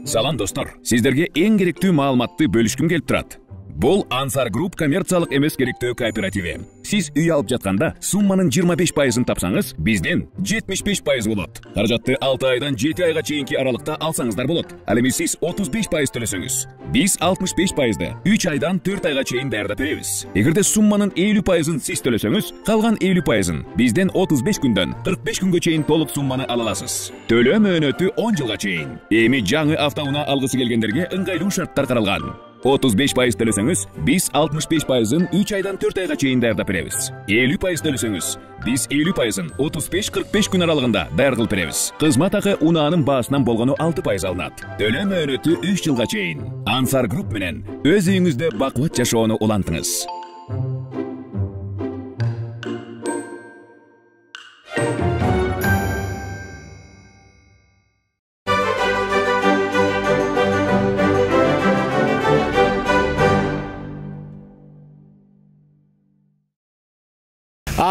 Салам достор, сиздерге эң керектүү маалыматты бөлүшкүм келип турат. Бул Ансар Групп коммерциялык эмес керектөө кооперативи. Сиз үй алып жатканда сумманын 25%-ын тапсаңыз, бизден 75% болот. Каражатты 6 айдан 7 айга чейинки аралыкта алсаңыздар болот. Ал эми сиз 35% төлөсөңүз, биз 65%ды 3 айдан 4 айга чейин даярдап беребиз. Эгерде сумманын 50%-ын сиз төлөсөңүз, калган 50%-ын бизден 35 күндөн 45 күнгө чейин толук сумманы ала аласыз. Төлөө мөөнөтү 10 жылга чейин. Эми жаңы автоунаа алгысы келгендерге ыңгайлуу шарттар каралган. 35% төлөсөңүз, биз 65%-ын 3 айдан 4 айга чейин даярдап беребиз. 50% төлөсөңүз, биз 50%-ын 35-45 күн аралыгында даяр кылып беребиз. Кызмат акы унаанын баасынан болгону 6% алынат. Төлөө мөөнөтү 3 жылга чейин. Ансар Групп менен өз үйүңүздө бакубат жашоону улантыңыз.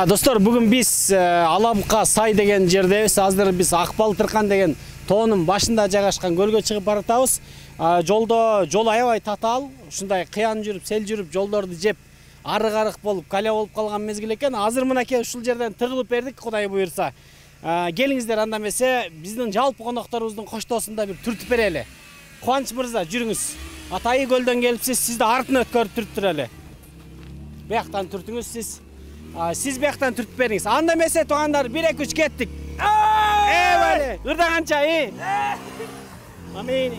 Достор, бүгін біз Аламка сай деген жердебиз. Азыр біз Акбалтыркан деген тоонун башында жайгашкан көлгө чыгып баратабыз. Жолдо жол аябай татаал, ушундай кыян жүрүп, сел жүрүп, жолдорду жеп, арык-арык болуп, кале болуп калган мезгил экен. Азыр мынакей ушул жерден тыгылып бердик, Кудай буйрса. Келиңиздер, анда эмесе биздин жалпы конокторубуздун коштоосунда бир түртүп берели. Кубаныч мырза, жүрүңүз. Атайы көлдөн келипсиз, сизди артын өткөрүп түртүп туралы. Бияктан түртүңүз сиз. Siz beyaktan türtüp beriniz. Anda mesele toğanlar 1-2-3 kettik. Böyle. Irdagança iyi. Amin.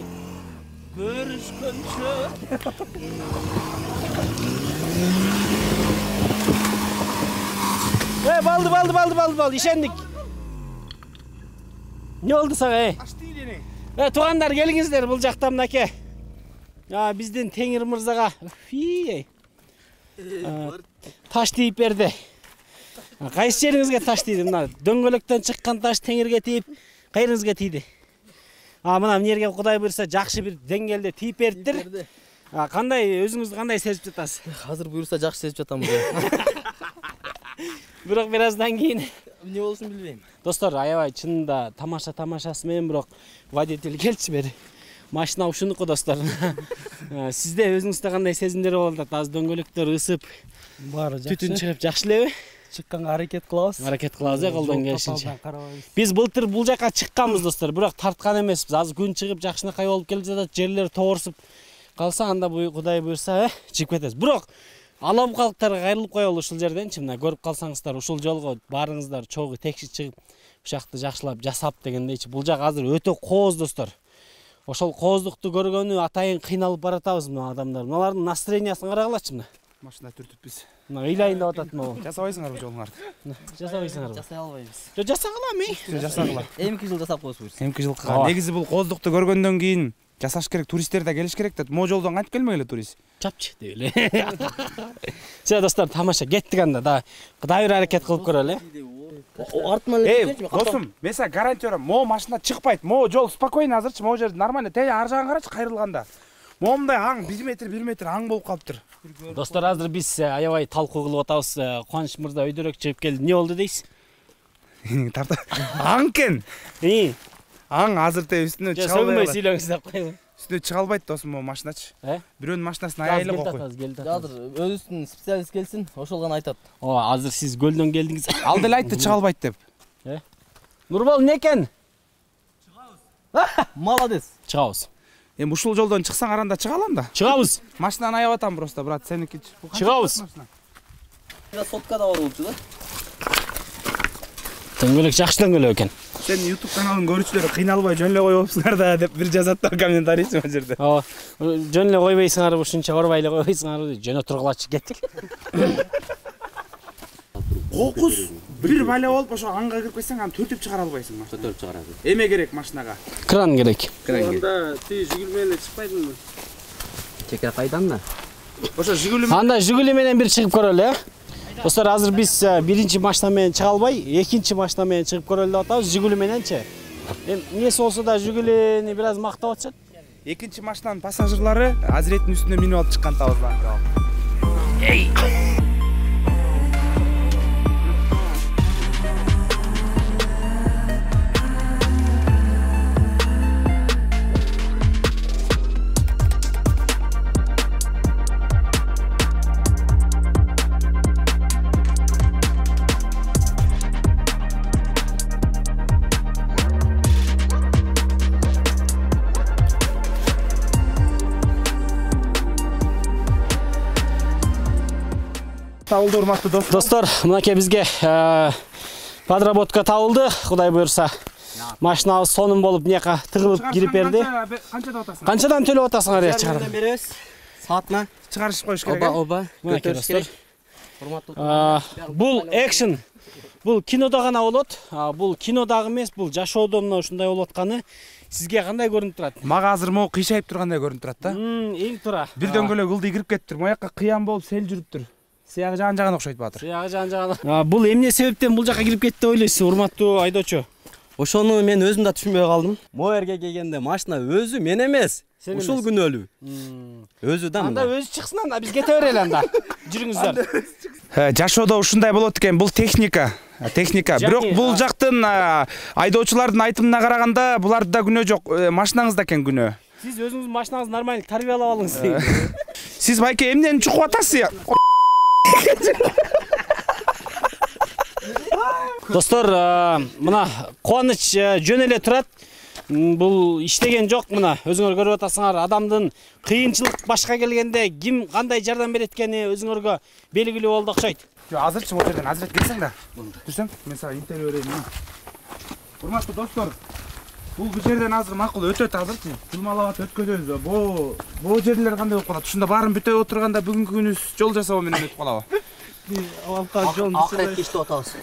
Görüşkönçü. Baldı. İşendik. Ne oldu sana? Açtı yine. Toğanlar gelinizler bulacaktamdaki. Bizden Tengir Mırzaga. Taş deyip berdi. Kayсы жериңизге таш тийди? Мына дөңгөлөктөн чыккан таш теңирге тийип, кайрыңызга тийди. Мына эмнерге Кудай буйрса жакшы бир деңгээлде тийип бериптир. Кандай өзүңүздү кандай сезип жатасыз? Азыр буйрса жакшы сезип жатам. Бирок бир аздан кийин эмне болушун билбейм. Достор, аябай чынында тамашасы менен бирок водитель келчи бери. Машина ушунуку достор. Сизде өзүңүздө кандай сезимдер болуп атат? Аз дөңгөлөктөр ысып, Баары жакшы. түтүн чыгып жакшы элеби? Чыкканга аракет кылабыз. Колдон келишинче. Биз былтыр бул жака чыкканбыз достор, бирок тарткан эмеспиз. Азыр күн чыгып жакшынакай болуп келип жатат, жерлер тоорсуп калса, анда Кудай буйрса, чыгып кетебиз. Бирок аламкалыктарга кайрылып коелу ушул жерденчи, мына көрүп калсаңыздар, ушул жолго баарыңыздар чогуу текши чыгып, ушакты жакшылап жасап дегендейчи. Бул жак азыр өтө кооз достор. Ошол кооздукту көргөнү атайын кыйналып баратабыз мына адамдар. Мыналардын настроениясын карагылачы мына. Машина түртүпбүз. Мына ыйлайын деп атат могу. Жасабайсыңарбы жолуңарды? Жасабайсыңарбы? Жасай албайбыз. Жасагыла ми. Жасагыла. Эмки жыл жасап коесуз. Эмки жыл. Негизи бул кооздукту көргөндөн кийин жасаш керек, туристтер да келиш керек да. Могу жолдон кантип келмегиле турист? Чапчы деп эле. Все достор, тамаша кеттик анда да. Кудай бир аракет кылып көрөлү. Артынан эле. Досум, мен сага гарантия берем, могу машина чыкпайт. Могу жол спокойно азырчы, могу жер нормально. Теги ар жагын карачы кайрылганда. Момундай аң 1 метр аң болуп калыптыр. Достор, азыр биз аябай талкуу кылып атабыз. Кубаныч мырза өйдөрөк чыгып келди. Не болду дейсиз? Аң кен. Аң азыр те үстүнө чыга албайт. Сүйлөңүз деп койгон. Үстүнө чыга албайт досум, могу машиначы. Бирөөнүн машинасын аялы койгой. Азыр өзүнүн специалист келсин, ошол гана айтат. Азыр сиз көлдөн келдиңиз. Ал деле айтты чыга албайт деп. Нурбол, эмне экен? Чыгабыз. Молодец. Чыгабыз. Эми ушул жолдон чыксаң аранда чыга алам да. Чыгабыз. Машинаны аябай атам просто, брат, сеники. Чыгабыз. Сотка да бар болчу да. Дөңгөлөк жакшы дөңгөлөк экен. Сен YouTube каналын көрүүчүлөр кыйналбай жөн эле коюпсуңар да деп бир жазат да, комментарийчи бул жерде. Жөн эле койбойсуңарбы, ушунча орбай эле койбойсуңарбы, жөн отургулачы кеттик. Кокус бир бале болуп ошо аңга кирип кетсең, аны төртүп чыгара албайсың. Төртүп чыгарасың. Эме керек машинага? Кран керек. Анда тиги Жигули менен чыкпайдыңбы? Чекер кайдан да? Ошо Жигули Анда Жигули менен бир чыгып көрөлү, Достор, азыр биз биринчи машина менен чыга албай, экинчи машина менен чыгып көрөлү деп атабыз, Жигули мененчи. Эмнеси болсо да Жигулини бир аз мактап атышат. Экинчи машинанын пассажирлары Азиреттин үстүнө минип алып чыккан табызланды. Эй! табылды, урматтуу достор. Достор, мынакей бизге подработка табылды. Кудай буйрса. Машинабыз сонун болуп мынаяка тыгылып кирип берди. Канчадан атасың? Канчадан төлөп атасың ария чыгарып? Жарымдан беребиз. Саатына. Чыгарышып коюш керек. Оба. Көтөрүш керек. Бул экшн. Бул кинода гана болот. Бул кинодагы эмес, бул жашоодо мына ушундай болуп атканы сизге кандай көрүнүп турат? Мага азыр могу кыйшайып тургандай көрүнүп турат да. Эң туура. Бир дөңгөлөк ылдый кирип кетиптир. Моякка кыян болуп сел жүрүптүр. Сыягы жан-жагына окшойт баатыр. Сыягы жан-жагына. Бул эмне себептен бул жака кирип кетти деп ойлойсуз, урматтуу айдоочу? Ошону мен өзүм да түшүнбөй калдым. Могу жерге келгенде машина өзү мен эмес. Ушул күнөөлүү. Өзү да. Анда өзү чыксын, анда биз кете берели анда. Жүрүңүздөр. Жашоодо ушундай болот экен. Бул техника. Бирок бул жактын айдоочулардын айтымына караганда буларда күнөө жок. Машинаңызда экен күнөө. Сиз өзүңүздүн машинаңызды нормально тарбиялап алыңыз. Сиз байке эмнени чукуп атасыз? Достор, мына Кубаныч жөн эле турат. Бул иштеген жок, мына өзүңөр көрүп атасыңар. Адамдын кыйынчылык башка келгенде ким кандай жардам берет экени өзүңөргө белгилүү болду окшойт. Жок, азырчы могу жерден азыр келсең да. Жүрсөң, мен сага интервью берейин. Урматтуу достор, бул жерден азыр макул өтөт азырчы. Жылмалап өткөзөбүз. Бу жерлер кандай болуп калат? Ушунда баарын бүтөп отурганда бүгүнкү күнүбүз жол жасоо менен өтүп калабы? Акыретке иштеп атабыз.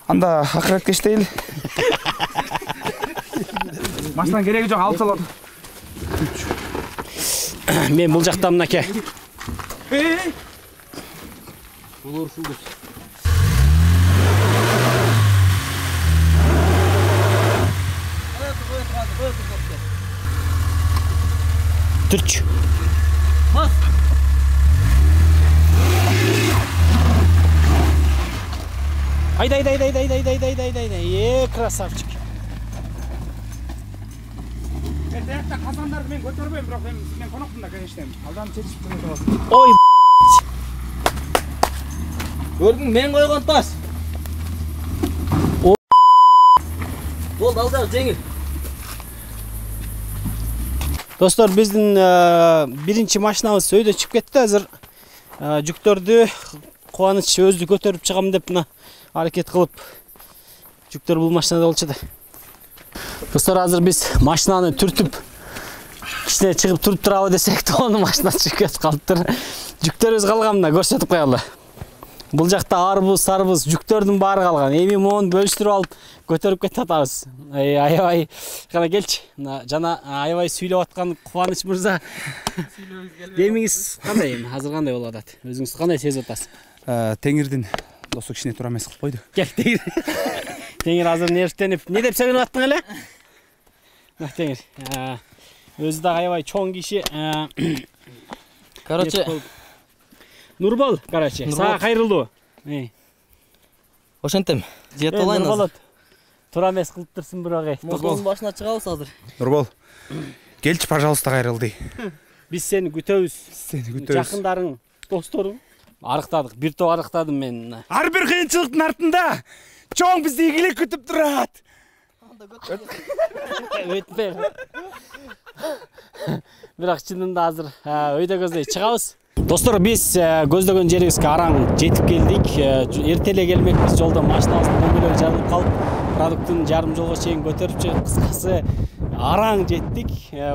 Анда акыретке иштейли. Машинанын кереги жок, алып салат. Мен бул жакта мынакей. Түрч. Айдай. Красавчик. Эртекте казандарды мен көтөрбөйм, бирок мен конокмун да, конечно. Алдан чечип көтөрөбүз. Ой. Көрдүң, мен койгон таш. Болду, алдағы жеңил. Достор, биздин биринчи машинабыз өйдө чыгып кетти азыр. Жүктөрдү Кубаныч өзү көтөрүп чыгам деп мына аракет кылып жүктөр бул машинада болчу да. Достор, азыр биз машинаны түртүп кичине чыгып туруп турабы десек, тоонун машинасы чыгып кетип калыптыр. Жүктөрүбүз калган, мына көрсөтүп коелу. Бул жакта арбуз, жүктөрдүн баары калган. Эми мону бөлүштүрүп алып көтөрүп кетип атабыз. Аябай, кана келчи. Жана аябай сүйлөп аткан Кубаныч мырза. Демиңиз кандай эми? Азыр кандай болуп атат? Өзүңүз кандай сезип атасыз? Теңирдин досу кичине туура эмес кылып койду. Кел, Теңир азыр нервтенип, не деп сөйлөп аттың эле? Теңир. Өзү да аябай чоң киши. Короче, Нурбол, сага кайрылуу. ошентем. Жет алайын азыр. Туура эмес кылып турсун бирок. Токтоонун башына чыгабыз азыр. Нурбол, келчи, пожалуйста, кайрылды. Биз сени күтөбүз. Сени Жакындарың, досторуң. Арыктадык, бир топ арыктадым мен. Ар бир кыйынчылыктын артында чоң бизди ийгилик күтүп турат. Өтпе. Бирок чынында азыр өйдө көздөй чыгабыз. Достор, биз көздөгөн жерибизге араң жетип келдик. Эрте эле келмекпиз, жолдо машинабыздын дөңгөлөгү жарылып калып, продукттун жарым жолго чейин көтөрүп чыгып, кыскасы араң жеттик.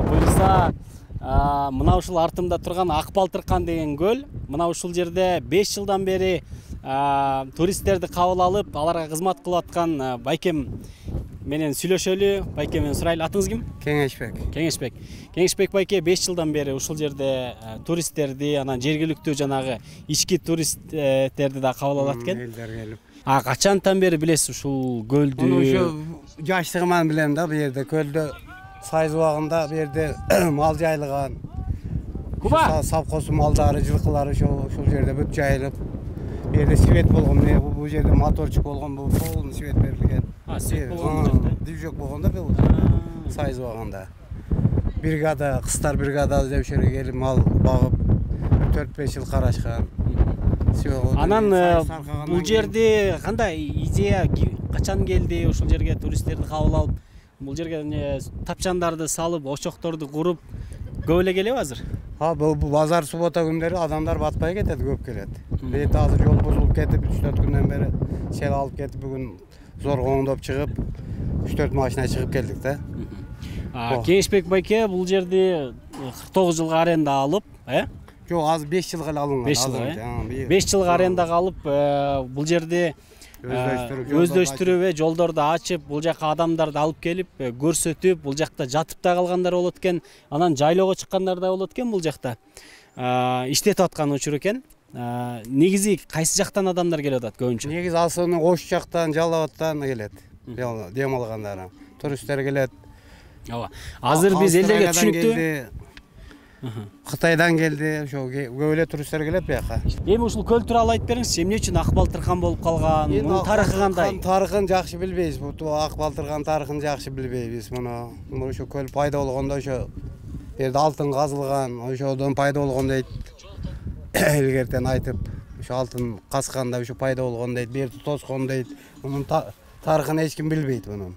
Буюрса, мына ушул артымда турган Ак Балтыркан деген көл. Мына ушул жерде 5 жылдан бери туристтерди кабыл алып, аларга кызмат кылып аткан байкем менен сүйлөшөлү. Байке, мен сурайлы, атыңыз ким? Кеңешбек байке 5 жылдан бери ушул жерде туристтерди, анан жергиликтүү жанагы ички туристтерди да кабыл алат экен. Элдер келип. Качантан бери билесиз ушул көлдү? Ошо жаштыгыман билем да, бу жерде көлдө сайыз убагында бу жерде мал жайылган. Куба? Сапкосу малдары, жылкылары ушул жерде бүт жайылып. Бу жерде свет болгон, бу жерде моторчук болгон, бу полный свет берилген. Свет болгон. Движок болгон да бул сайыз убагында. Бригада, кыздар бригада деп ошерге келип мал багып 4-5 жыл карашкан. Анан бул жерде кандай идея качан келди ушул жерге туристтерди кабыл алып, бул жерге тапчандарды салып, очокторду куруп, көп эле келеби азыр? Бул базар суббота күндері адамдар батпай кетеді, көп келеді. Бет азыр жол бузулуп кетип, 3-4 күндөн бери сел алып кетип, бүгүн зор оңдоп чыгып, 3-4 машина чыгып келдик да. Кеңешбек байке бул жерди 49 жылга аренда алып, Жок, азыр 5 жылга эле алынган. 5 жылга. 5 жылга арендага алып, бул жерди өздөштүрүп, жолдорду ачып, бул жака адамдарды алып келип, көрсөтүп, бул жакта жатып да калгандар болот экен, анан жайлоого чыккандар да болот экен бул жакта. Иштетип аткан учур экен. Негизи кайсы жактан адамдар келип атат көбүнчө? Негизи Асуунун Ош жактан, Жалал-Абадтан келет. Дем алгандар. Туристтер келет. Ооба. Азыр биз элдерге түшүнүктүү. Кытайдан келди, ошо көп эле туристтер келет буяка. Эми ушул көл тууралуу айтып бериңизчи, эмне үчүн Ак Балтыркан болуп калган? Мунун тарыхы кандай? Тарыхын жакшы билбейбиз. Бул Ак Балтыркан тарыхын жакшы билбейбиз. Муну ошо көл пайда болгондо ошо жерде алтын казылган, ошодон пайда болгон дейт. Илгертен айтып, ошо алтын касканда ошо пайда болгон дейт, берди тоскон дейт. Мунун тарыхын эч ким билбейт мунун.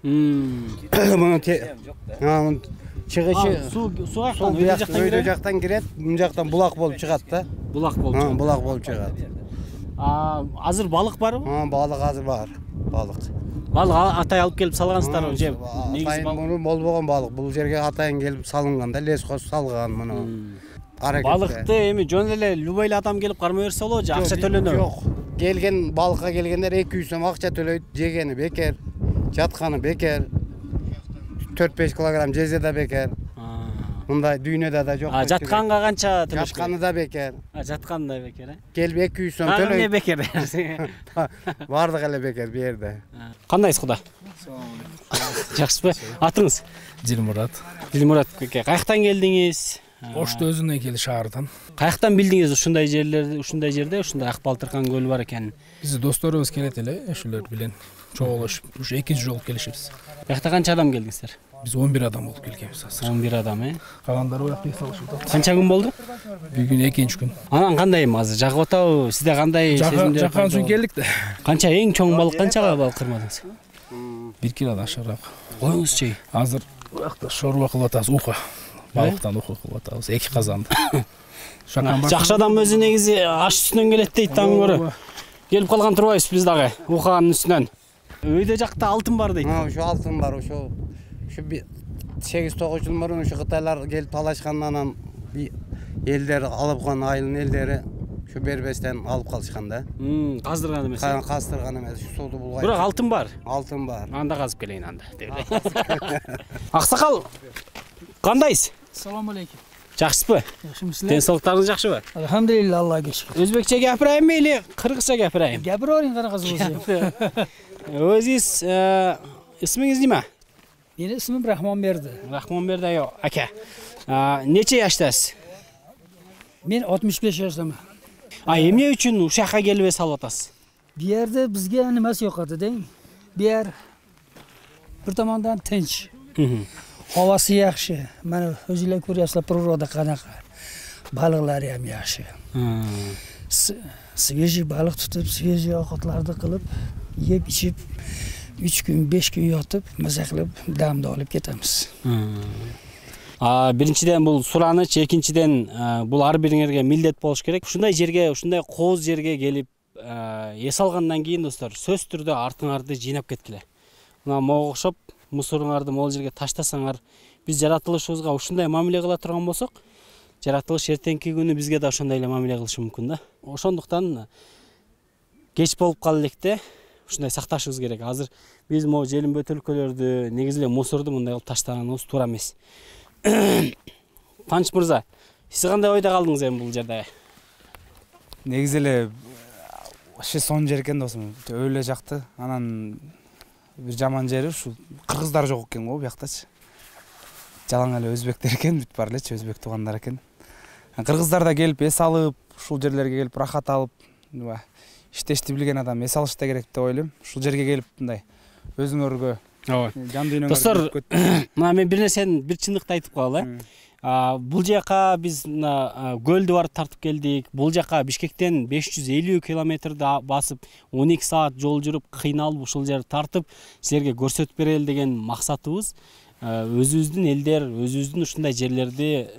Мунун чыгышы суу каяктан? Өйдө жактан кирет, мун жактан булак болуп чыгат да. Булак болуп чыгат. Булак болуп чыгат. Азыр балык барбы? Балык азыр бар. Балык Атай алып келип салгансыздарбы же? Негизи муну болбогон балык. Бул жерге атайын келип салынган да, лескос салган муну. Балыкты эми жөн эле любой эле адам келип кармай берсе болобу же акча төлөнөбү? Жок. Келген балыкка келгендер 200 сом акча төлөйт, жегени бекер, жатканы бекер. 4-5 килограмм жезе да бекер. Мындай дүйнөдө да жок. Жатканга канча төлөш? Жатканы да бекер. Жатканы да бекер, Келип 200 сом төлөйт. Эмне бекер? Бардык эле бекер бу жерде. Кандайсыз куда? Жакшысызбы? Атыңыз? Дилмурат. Дилмурат көке, каяктан келдиңиз? Ошто өзүнөн келди шаардан. Каяктан билдиңиз ушундай жерде, ушундай Ак Балтыркан көлү бар экенин? Биздин досторубуз келет эле, ошолор менен чогулушуп, ушу экинчи жолу келишибиз. Каякта канча адам келдиңиздер? Биз 11 адам болуп келгенбиз азыр. 11 адам, Калгандары оякта салышып атат. Канча күн болду? Бүгүн экинчи күн. Анан кандай эми азыр жагып атабы? Сизде кандай сезимдер? Жаккан үчүн келдик да. Канча эң чоң балык канчага балык кырмадыңыз? 1 килодан ашыраак. Коюңузчу. Азыр оякта шорба кылып атабыз, уха. Балыктан уха кылып атабыз, 2 казанды. Жакшы адам өзү негизи аш үстүнөн келет дейт таң көрө. Келип калган турбайбыз биз дагы уханын үстүнөн. Өйдө жакта алтын бар дейт. Ошо алтын бар, ошо 8-9 жыл мурун ошо кытайлар келип талашкандан анан элдер алып калган, айылдын элдери ошо бербестен алып калышкан да. Каздырган эмес. Каздырган эмес, сууду булгай. Бирок алтын бар. Алтын бар. Анда казып келейин анда. Аксакал, кандайсыз? Assalomu alaykum. Жакшысызбы? Yaxshimisiz? Денсаулыктарыңыз жакшыбы? Alhamdulillah, Allohga shukr. Өзбекче гапирайынбы или кыргызча гапирайын? Gapiravering qanaqasi bo'lsa. Өзүңүз исмиңиз неме? Meni ismim Rahmonberdi. Rahmonberdi aka. Necha yoshdasiz? Men 65 yoshdaman. Эмне үчүн ушакка келип салып атасыз? Bu yerda bizga nimasi yoqadi-da? Bu yer bir tomondan tinch. Havasi yaxshi. Mana o'zingizlar ko'ryapsizlar, priroda qanaqa. Baliqlari ham yaxshi. Svejiy baliq tutib, svejiy ovqatlarni qilib, yeb ichib 3 kun, 5 kun yotib, maza qilib, damda olib ketamiz. Биринчиден бул сураныч, экинчиден бул ар бириңерге милдет болуш керек. Ушундай жерге, ушундай кооз жерге келип эс алгандан кийин достор, сөзсүз түрдө артыңарды жыйнап кеткиле. Мына мага окшоп мусоруңарды могул жерге таштасаңар, биз жаратылышыбызга ушундай мамиле кыла турган болсок, жаратылыш эртеңки күнү бизге да ошондой эле мамиле кылышы мүмкүн да. Ошондуктан кеч болуп калып электе, ушундай сакташыбыз керек. Азыр биз могу желим бөтөлкөлөрдү, негизи эле мусорду мындай кылып таштаганыбыз туура эмес. Таныш мырза, сиз кандай ойдо калдыңыз эми бул жерде? Негизи эле сон жер экен досум, өлө жакты. Анан бир жаман жери ушул кыргыздар жок экен го буяктачы. Жалаң эле өзбектер экен, бүт бар элечи өзбек туугандар экен. Кыргыздар да келип эс алып, ушул жерлерге келип рахат алып, иштешти билген адам эс алыш да керек деп ойлойм. Ушул жерге келип мындай өзүңөргө жан дүйнөңөргө достор, мына мен бир нерсени, бир чындыкты айтып коелу. Бул жака биз көлдү барып тартып келдик. Бул жака Бишкектен 550 километрди басып, 12 саат жол жүрүп, кыйналып ушул жерди тартып, силерге көрсөтүп берели деген максатыбыз. өзүбүздүн элдер өзүбүздүн ушундай жерлерди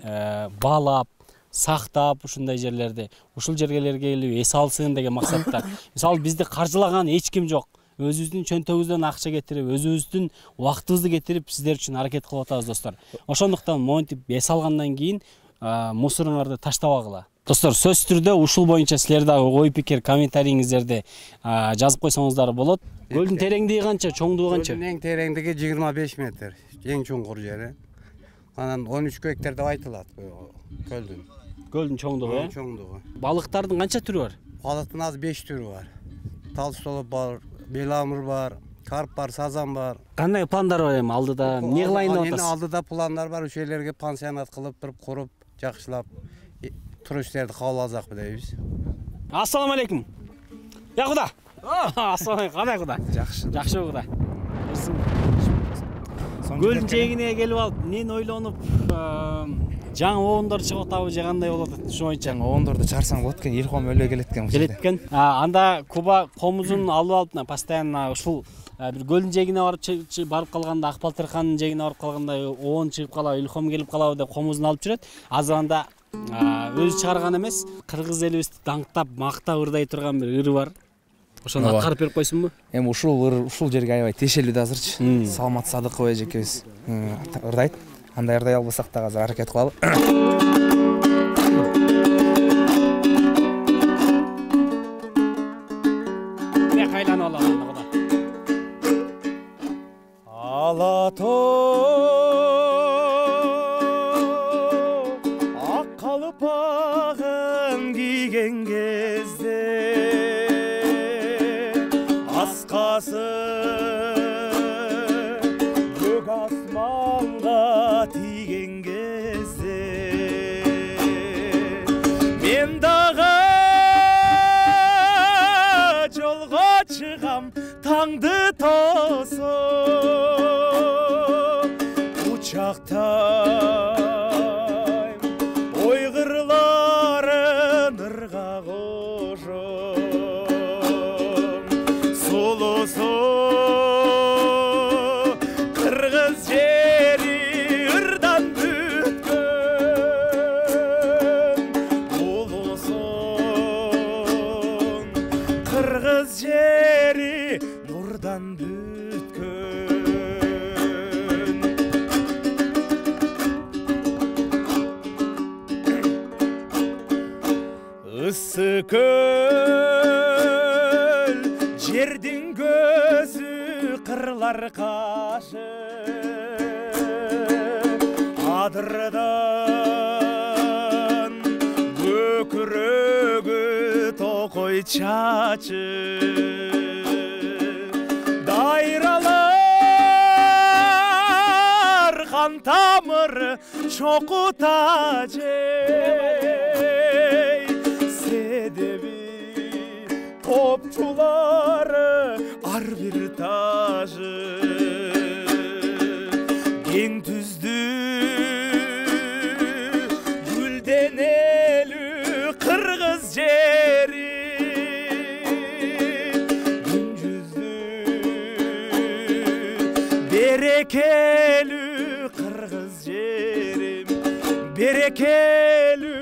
баалап сактап ушундай жерлерди ушул жерлерге келип эс алсын деген максатта. Мисалы бизди каржылаган эч ким жок. Өзүбүздүн чөнтөгүбүздөн акча кетирип, өзүбүздүн убактыбызды кетирип сиздер үчүн аракет кылып атабыз достор. Ошондуктан монтип эс алгандан кийин мусоруңарды таштабагыла. Достор, сөзсүз түрдө ушул боюнча силер дагы ой пикир, комментарийиңиздерди жазып койсоңуздар болот. Көлдүн тереңдиги канча, чоңдугу канча? Көлдүн эң тереңдиги 25 метр. Эң чуңкур жери. Анан 13 гектар деп айтылат көлдүн. Көлдүн чоңдугу, Чоңдугу. Балыктардын канча түрү бар? Балыктын азыр 5 түрү бар. Талстолоп бар, беламыр бар, карп бар, сазан бар. Кандай пландар бар эми алдыда? Эмне кылайын деп атасыз? Алдыда пландар бар, ошол жерлерге пансионат кылып, туруп куруп, жакшылап туристтерди кабыл алсакпы дейбиз. Ассаламу алейкум. Я куда? Ассаламу алейкум. Кандай куда? Жакшы. Жакшы куда. Көлдүн жээгине келип алып, эмнени ойлонуп, жаңы оондар чыгып атабы же кандай болот ошо боюнча? Жаңы оондорду чарсаң болот экен, илхом өлө келет экен. Келет экен. Анда Куба комузун алып алып, постоянно ушул бир көлдүн жээгине барып калганда, Акбалтыркандын жээгине барып калганда оон чыгып калабы, илхом келип калабы деп комузун алып жүрөт. Азыр анда өзү чыгарган эмес, кыргыз элибизди даңктап, мактап ырдай турган бир ыры бар. Ошону аткарып берип койсунбу? Эми ушул жерге аябай тиешелүү да азырчы. Саламат Садыкова эжекебиз ырдайт. Андай ырдай албасак да азыр аракет кылалы. Эмне кайланып алалы куда? Алатоо ак калпагын кийген кезде аскасы көк асманга тийген кезде мен дагы жолго чыгам таңды тосуп учактайм ой кырларын ырга кошуп сулусу кыргыз жери ырдан бүткөн улуsun кыргыз жери нурдан бүткөн ысык көл жердин көзү кырлар кашы адырдан көкүрөгү токой чачы дайралар кан тамыры чокута жей себеби топчулары ар бир тажы кең түздүү гүлденелүү кыргыз жери күн жүздүү берекелүү кыргыз жерим берекелүү